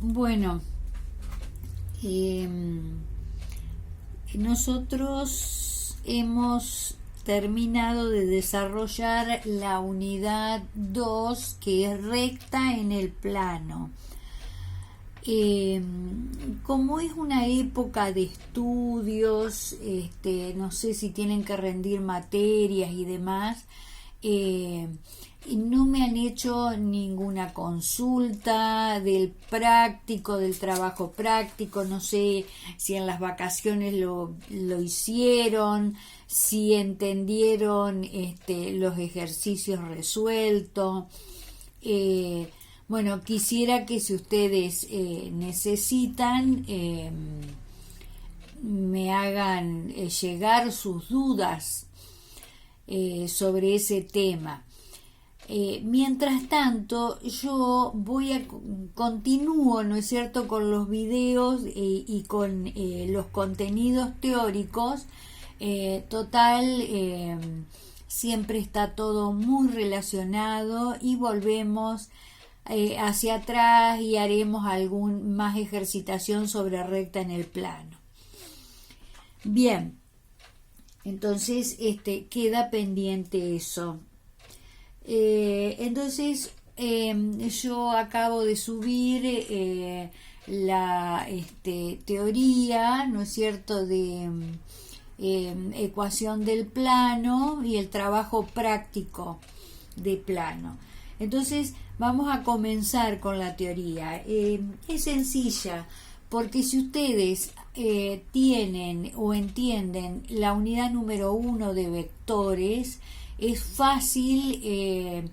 Bueno, nosotros hemos terminado de desarrollar la unidad 2, que es recta en el plano. Como es una época de estudios, no sé si tienen que rendir materias y demás, no me han hecho ninguna consulta del trabajo práctico, no sé si en las vacaciones lo hicieron, si entendieron los ejercicios resueltos. Bueno, quisiera que si ustedes necesitan, me hagan llegar sus dudas sobre ese tema. Mientras tanto, yo continúo, ¿no es cierto?, con los videos y con los contenidos teóricos. Siempre está todo muy relacionado y volvemos hacia atrás y haremos más ejercitación sobre recta en el plano. Bien, entonces queda pendiente eso. Entonces yo acabo de subir la teoría, ¿no es cierto?, de ecuación del plano y el trabajo práctico de plano. Entonces vamos a comenzar con la teoría. Es sencilla, porque si ustedes tienen o entienden la unidad número 1 de vectores, es fácil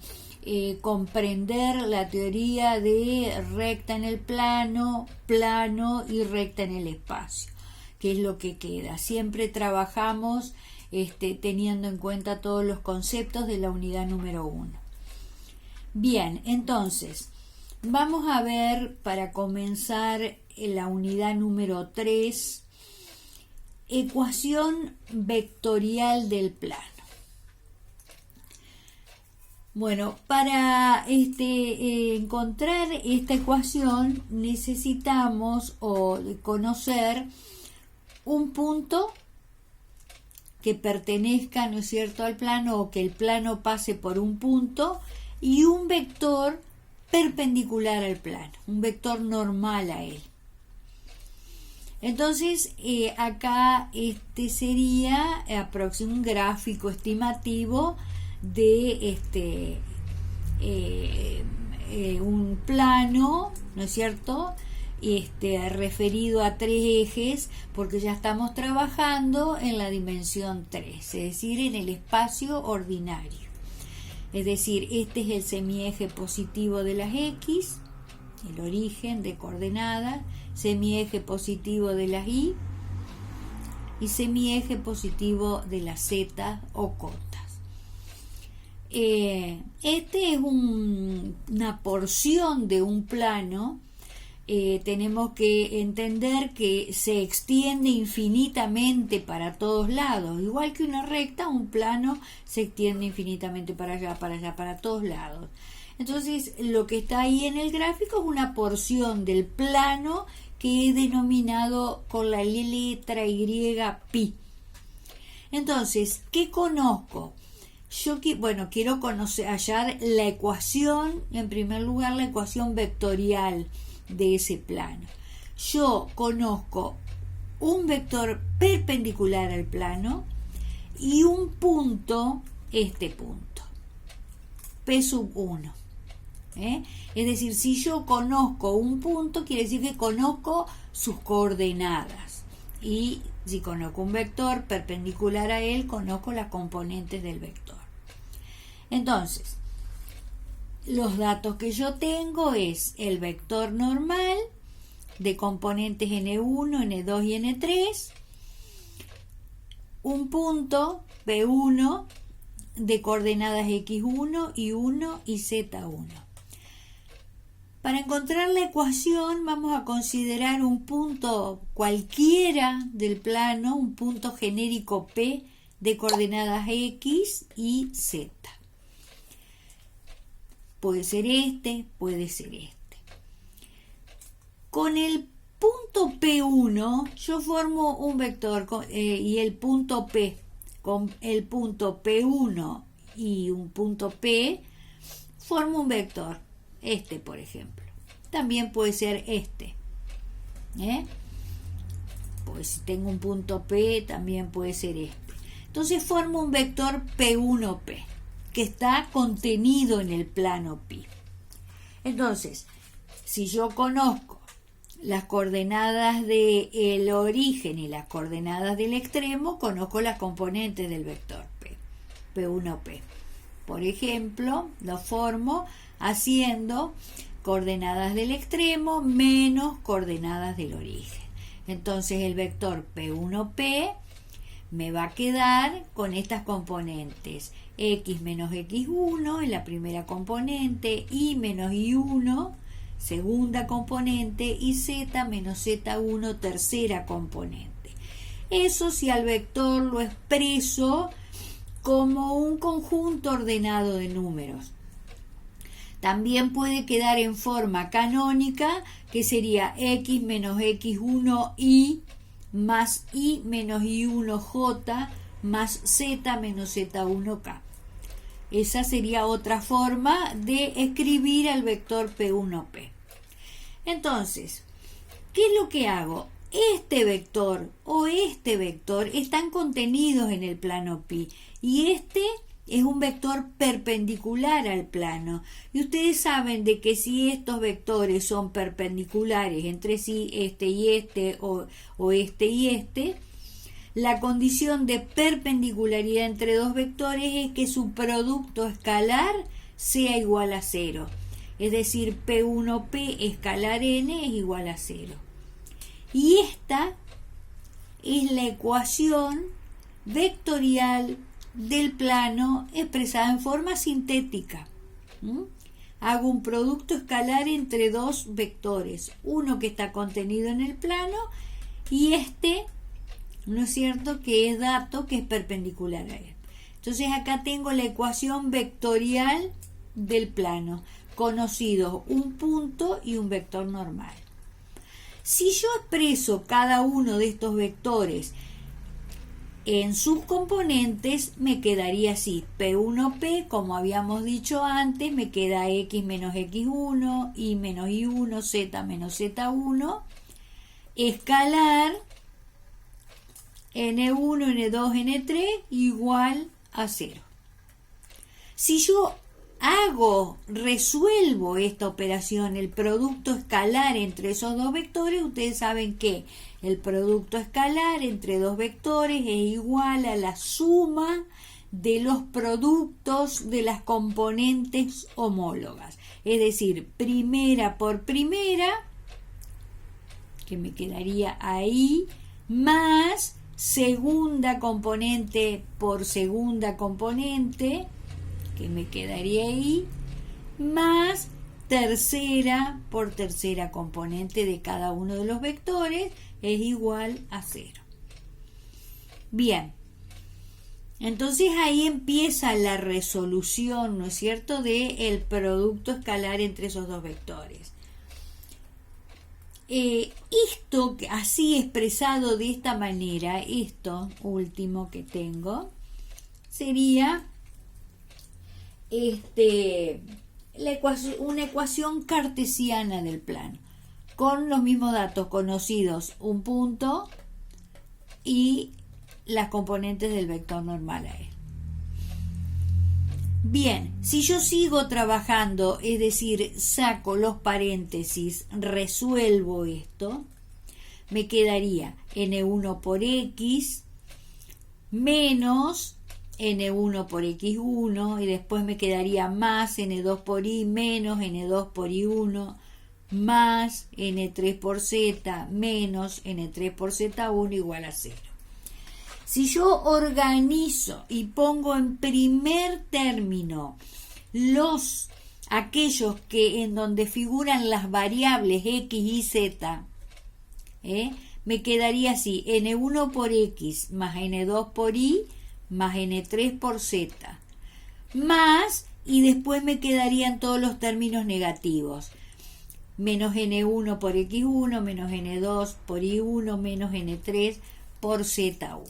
comprender la teoría de recta en el plano, plano y recta en el espacio, que es lo que queda. Siempre trabajamos teniendo en cuenta todos los conceptos de la unidad número 1. Bien, entonces, vamos a ver, para comenzar, la unidad número 3, ecuación vectorial del plano. Bueno, para encontrar esta ecuación necesitamos conocer un punto que pertenezca, ¿no es cierto?, al plano, o que el plano pase por un punto, y un vector perpendicular al plano, un vector normal a él. Entonces, acá sería un gráfico estimativo de un plano, ¿no es cierto?, referido a 3 ejes, porque ya estamos trabajando en la dimensión 3, es decir, en el espacio ordinario. Es decir, este es el semieje positivo de las X, el origen de coordenadas, semieje positivo de las Y y semieje positivo de las Z o cotas. Es una porción de un plano. Tenemos que entender que se extiende infinitamente para todos lados. Igual que una recta, un plano se extiende infinitamente para allá, para todos lados. Entonces, lo que está ahí en el gráfico es una porción del plano que he denominado con la letra Y pi. Entonces, ¿qué conozco? Quiero hallar la ecuación, en primer lugar, la ecuación vectorial de ese plano. Yo conozco un vector perpendicular al plano y un punto, punto, P sub 1. Es decir, si yo conozco un punto, quiere decir que conozco sus coordenadas. Y si conozco un vector perpendicular a él, conozco las componentes del vector. Entonces, los datos que yo tengo es el vector normal de componentes n1, n2 y n3, un punto P1 de coordenadas x1, y1 y z1. Para encontrar la ecuación vamos a considerar un punto cualquiera del plano, un punto genérico P de coordenadas x y z. Puede ser puede ser Con el punto P1 yo formo un vector y el punto P, con el punto P1 y un punto P, formo un vector. Este, por ejemplo. También puede ser este. Pues si tengo un punto P, también puede ser este. Entonces formo un vector P1P, que está contenido en el plano pi. Entonces, si yo conozco las coordenadas del origen y las coordenadas del extremo, conozco las componentes del vector P, P1P. Por ejemplo, lo formo haciendo coordenadas del extremo menos coordenadas del origen. Entonces el vector P1P me va a quedar con estas componentes: x menos x1 en la primera componente, y menos y1 segunda componente, y z menos z1 tercera componente. Eso si al vector lo expreso como un conjunto ordenado de números. También puede quedar en forma canónica, que sería x menos x1 y más y menos y1j más z menos z1k. Esa sería otra forma de escribir al vector P1P. Entonces, ¿qué es lo que hago? Este vector o este vector están contenidos en el plano pi, y este es un vector perpendicular al plano. Y ustedes saben de que si estos vectores son perpendiculares entre sí, este y este, o este y este, la condición de perpendicularidad entre dos vectores es que su producto escalar sea igual a 0. Es decir, P1P escalar n es igual a 0. Y esta es la ecuación vectorial del plano expresada en forma sintética. Hago un producto escalar entre dos vectores, uno que está contenido en el plano y este, ¿no es cierto?, que es dato que es perpendicular a él. Entonces acá tengo la ecuación vectorial del plano, conocidos un punto y un vector normal. Si yo expreso cada uno de estos vectores en sus componentes, me quedaría así: P1P, como habíamos dicho antes, me queda x menos x1, y menos y1, z menos z1, escalar n1, n2, n3 igual a 0. Si yo resuelvo esta operación, el producto escalar entre esos dos vectores, ustedes saben que el producto escalar entre dos vectores es igual a la suma de los productos de las componentes homólogas. Es decir, primera por primera, que me quedaría ahí, más segunda componente por segunda componente, que me quedaría ahí, más tercera por tercera componente de cada uno de los vectores, es igual a 0. Bien, entonces ahí empieza la resolución, ¿no es cierto?, del producto escalar entre esos dos vectores. Esto, así expresado de esta manera, esto último que tengo, sería una ecuación cartesiana del plano, con los mismos datos conocidos, un punto y las componentes del vector normal a él. Bien, si yo sigo trabajando, es decir, saco los paréntesis, resuelvo esto, me quedaría n1 por x menos n1 por x1, y después me quedaría más n2 por y menos n2 por y1 más n3 por z menos n3 por z1 igual a 0. Si yo organizo y pongo en primer término aquellos que en donde figuran las variables x y z, me quedaría así: n1 por x más n2 por y más n3 por z, más, y después me quedarían todos los términos negativos, menos N1 por X1, menos N2 por Y1, menos N3 por Z1.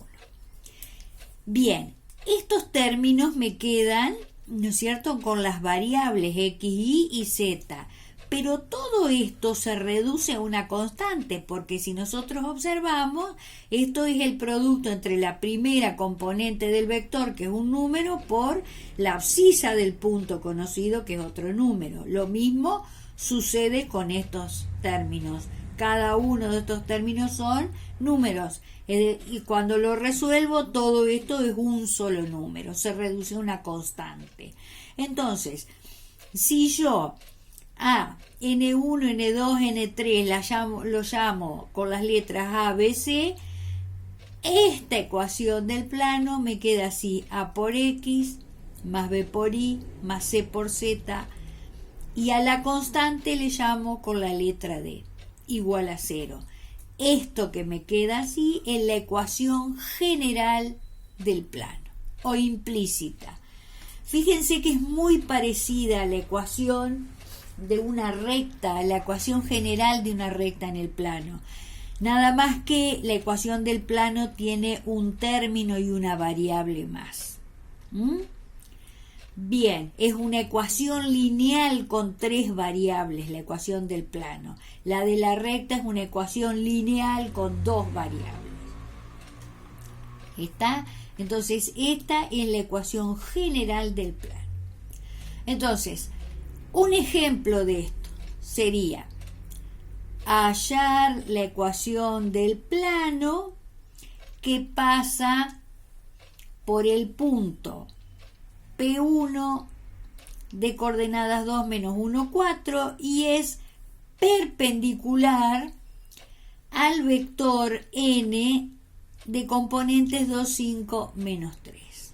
Bien, estos términos me quedan, ¿no es cierto?, con las variables X, Y y Z. Pero todo esto se reduce a una constante, porque si nosotros observamos, esto es el producto entre la primera componente del vector, que es un número, por la abscisa del punto conocido, que es otro número. Lo mismo sucede con estos términos. Cada uno de estos términos son números. Y cuando lo resuelvo, todo esto es un solo número. Se reduce a una constante. Entonces, si yo a N1, N2, N3 lo llamo con las letras A, B, C, esta ecuación del plano me queda así: A por X más B por Y más C por Z, y a la constante le llamo con la letra D, igual a 0. Esto que me queda así es la ecuación general del plano, o implícita. Fíjense que es muy parecida a la ecuación de una recta, la ecuación general de una recta en el plano. Nada más que la ecuación del plano tiene un término y una variable más. Bien, es una ecuación lineal con 3 variables, la ecuación del plano. La de la recta es una ecuación lineal con 2 variables. ¿Está? Entonces, esta es la ecuación general del plano. Entonces, un ejemplo de esto sería hallar la ecuación del plano que pasa por el punto P1 de coordenadas 2, menos 1, 4 y es perpendicular al vector n de componentes 2, 5, menos 3.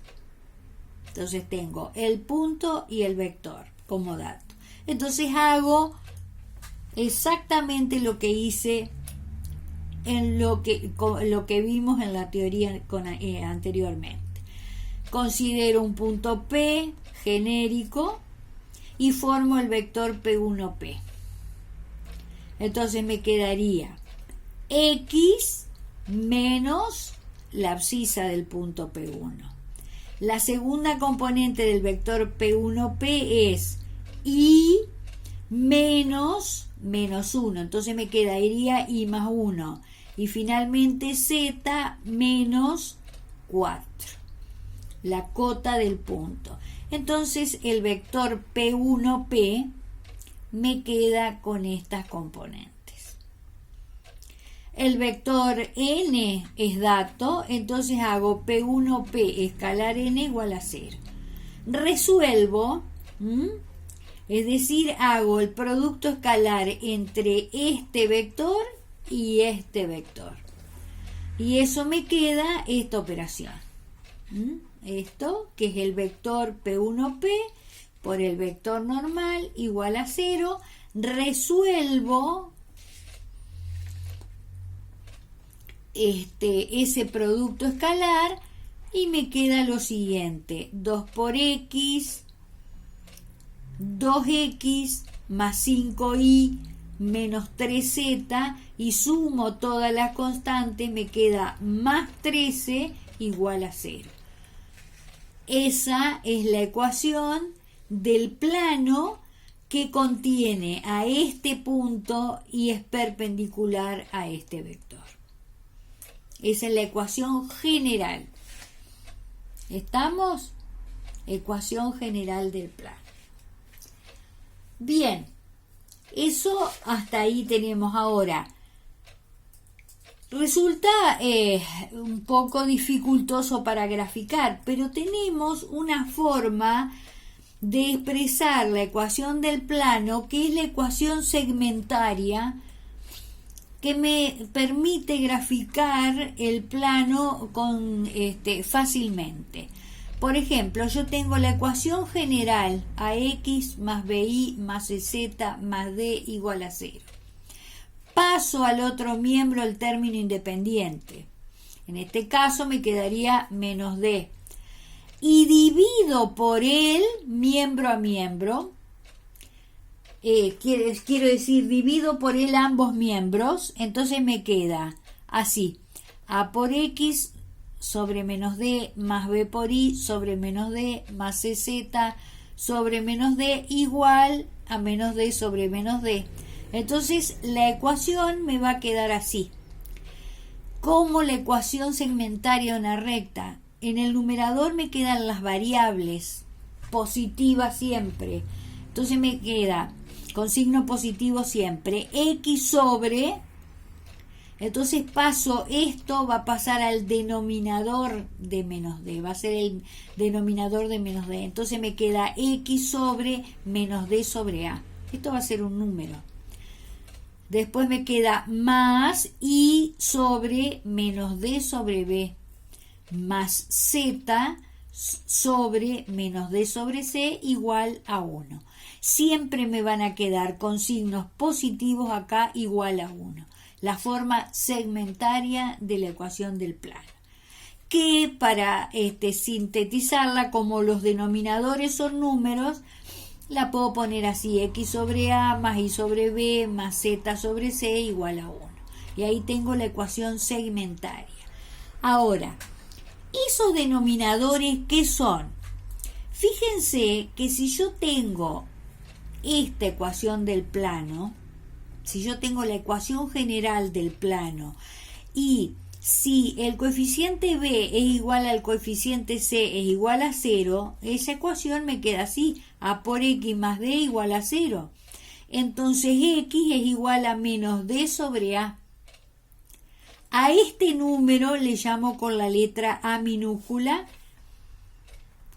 Entonces tengo el punto y el vector como dato. Entonces hago exactamente lo que hice en lo que vimos en la teoría anteriormente. Considero un punto P genérico y formo el vector P1P. Entonces me quedaría X menos la abscisa del punto P1. La segunda componente del vector P1P es Y menos 1. Entonces me quedaría Y más 1. Y finalmente Z menos 4. La cota del punto. Entonces el vector P1P me queda con estas componentes. El vector n es dato, entonces hago P1P escalar n igual a 0. Resuelvo, es decir, hago el producto escalar entre este vector y este vector. Y eso me queda esta operación. Esto, que es el vector P1P por el vector normal igual a 0. Resuelvo ese producto escalar y me queda lo siguiente: 2 por X, 2X más 5Y menos 3Z, y sumo todas las constantes, me queda más 13 igual a 0. Esa es la ecuación del plano que contiene a este punto y es perpendicular a este vector. Esa es la ecuación general. ¿Estamos? Ecuación general del plano. Bien, eso hasta ahí tenemos. Ahora, resulta un poco dificultoso para graficar, pero tenemos una forma de expresar la ecuación del plano, que es la ecuación segmentaria, que me permite graficar el plano fácilmente. Por ejemplo, yo tengo la ecuación general AX más BY más CZ más D igual a 0. Paso al otro miembro el término independiente. En este caso me quedaría menos D. Y divido por él, miembro a miembro, quiero decir, divido por L ambos miembros, entonces me queda así, A por X sobre menos D más B por Y sobre menos D más CZ sobre menos D igual a menos D sobre menos D. Entonces la ecuación me va a quedar así. Como la ecuación segmentaria de una recta. En el numerador me quedan las variables positivas siempre. Entonces me queda con signo positivo siempre X sobre... Entonces paso, esto va a pasar al denominador de menos D, va a ser el denominador de menos D. Entonces me queda X sobre menos D sobre A. Esto va a ser un número. Después me queda más Y sobre menos D sobre B, más Z sobre menos D sobre C igual a 1. Siempre me van a quedar con signos positivos acá igual a 1. La forma segmentaria de la ecuación del plano, que para sintetizarla, como los denominadores son números, la puedo poner así: X sobre A más Y sobre B más Z sobre C igual a 1. Y ahí tengo la ecuación segmentaria. Ahora, esos denominadores, ¿qué son? Fíjense que si yo tengo esta ecuación del plano, si yo tengo la ecuación general del plano y si el coeficiente B es igual al coeficiente C es igual a 0, esa ecuación me queda así: A por X más D igual a 0. Entonces X es igual a menos D sobre A. A este número le llamo con la letra A minúscula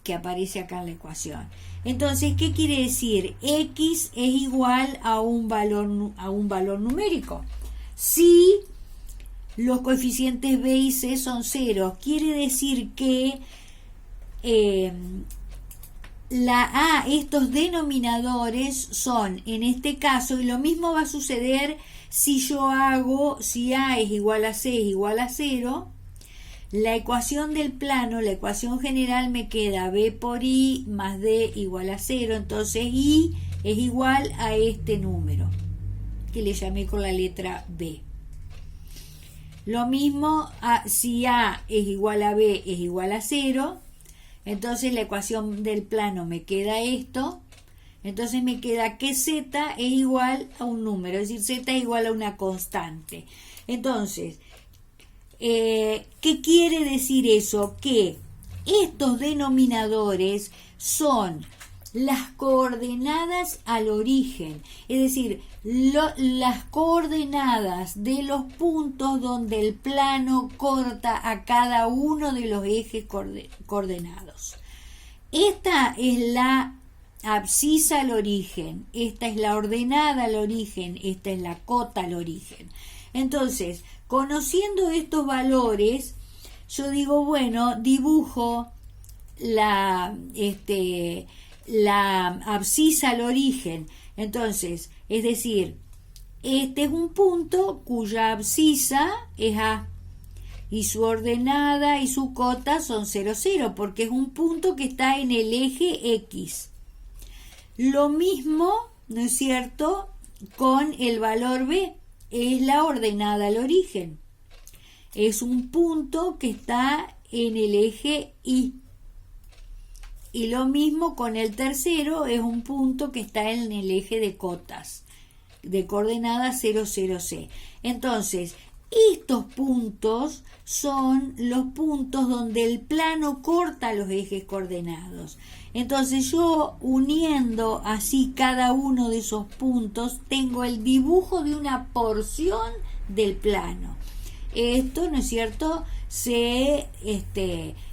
que aparece acá en la ecuación. Entonces, ¿qué quiere decir? X es igual a un valor numérico. Si los coeficientes B y C son 0, quiere decir que estos denominadores son, en este caso, y lo mismo va a suceder si si A es igual a C es igual a 0, la ecuación del plano, la ecuación general me queda B por Y más D igual a 0, entonces Y es igual a este número, que le llamé con la letra B. Lo mismo si A es igual a B es igual a 0, entonces la ecuación del plano me queda esto, entonces me queda que Z es igual a un número, es decir, Z es igual a una constante. Entonces, ¿qué quiere decir eso? Que estos denominadores son las coordenadas al origen, es decir, las coordenadas de los puntos donde el plano corta a cada uno de los ejes coordenados. Esta es la abscisa al origen, esta es la ordenada al origen, esta es la cota al origen. Entonces, conociendo estos valores, yo digo, bueno, dibujo la abscisa al origen. Entonces, es decir, este es un punto cuya abscisa es A y su ordenada y su cota son 0, 0, porque es un punto que está en el eje X. Lo mismo, ¿no es cierto?, con el valor B. Es la ordenada al origen. Es un punto que está en el eje Y. Y lo mismo con el tercero, es un punto que está en el eje de cotas, de coordenada 0, 0, C. Entonces, estos puntos son los puntos donde el plano corta los ejes coordenados. Entonces yo, uniendo así cada uno de esos puntos, tengo el dibujo de una porción del plano. Esto, ¿no es cierto?, se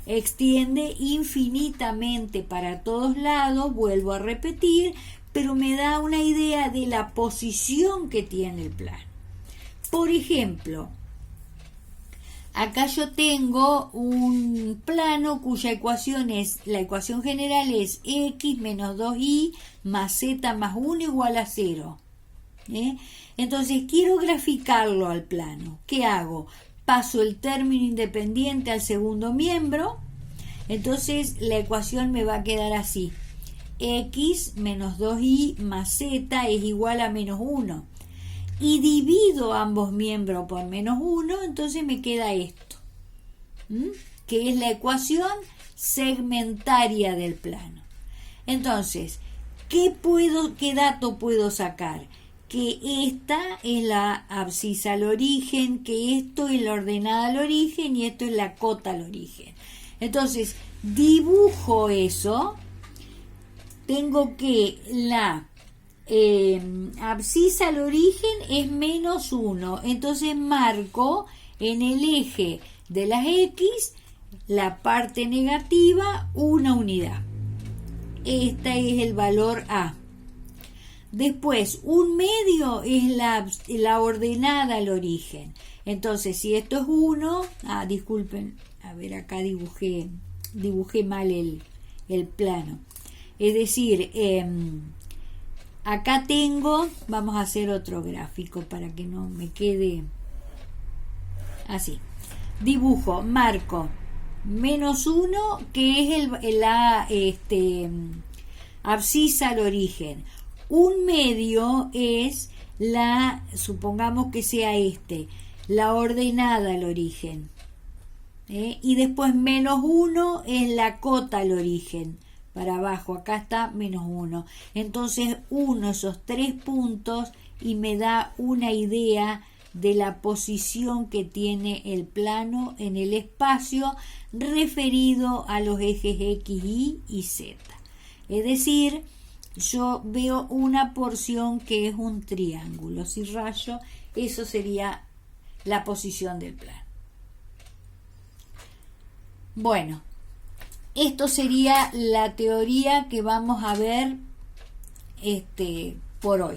extiende infinitamente para todos lados, vuelvo a repetir, pero me da una idea de la posición que tiene el plano. Por ejemplo, acá yo tengo un plano cuya ecuación la ecuación general es X menos 2Y más Z más 1 igual a 0. Entonces quiero graficarlo al plano. ¿Qué hago? Paso el término independiente al segundo miembro. Entonces la ecuación me va a quedar así: x menos 2y más z es igual a menos 1. Y divido ambos miembros por menos 1, entonces me queda esto, que es la ecuación segmentaria del plano. Entonces, ¿qué dato puedo sacar? Que esta es la abscisa al origen, que esto es la ordenada al origen y esto es la cota al origen. Entonces, dibujo eso. Tengo que la abscisa al origen es menos 1. Entonces marco en el eje de las X la parte negativa, una unidad. Este es el valor A. Después, un medio es la ordenada al origen. Entonces, si esto es 1, disculpen, a ver, acá dibujé mal el plano. Es decir, acá tengo, vamos a hacer otro gráfico para que no me quede así. Dibujo, marco menos 1, que es la abscisa al origen. Un medio es supongamos que sea la ordenada al origen. Y después menos 1 es la cota al origen. Para abajo, acá está menos 1. Entonces uno esos 3 puntos y me da una idea de la posición que tiene el plano en el espacio referido a los ejes X, Y y Z. Es decir, yo veo una porción que es un triángulo. Si rayo, eso sería la posición del plano. Bueno, esto sería la teoría que vamos a ver por hoy.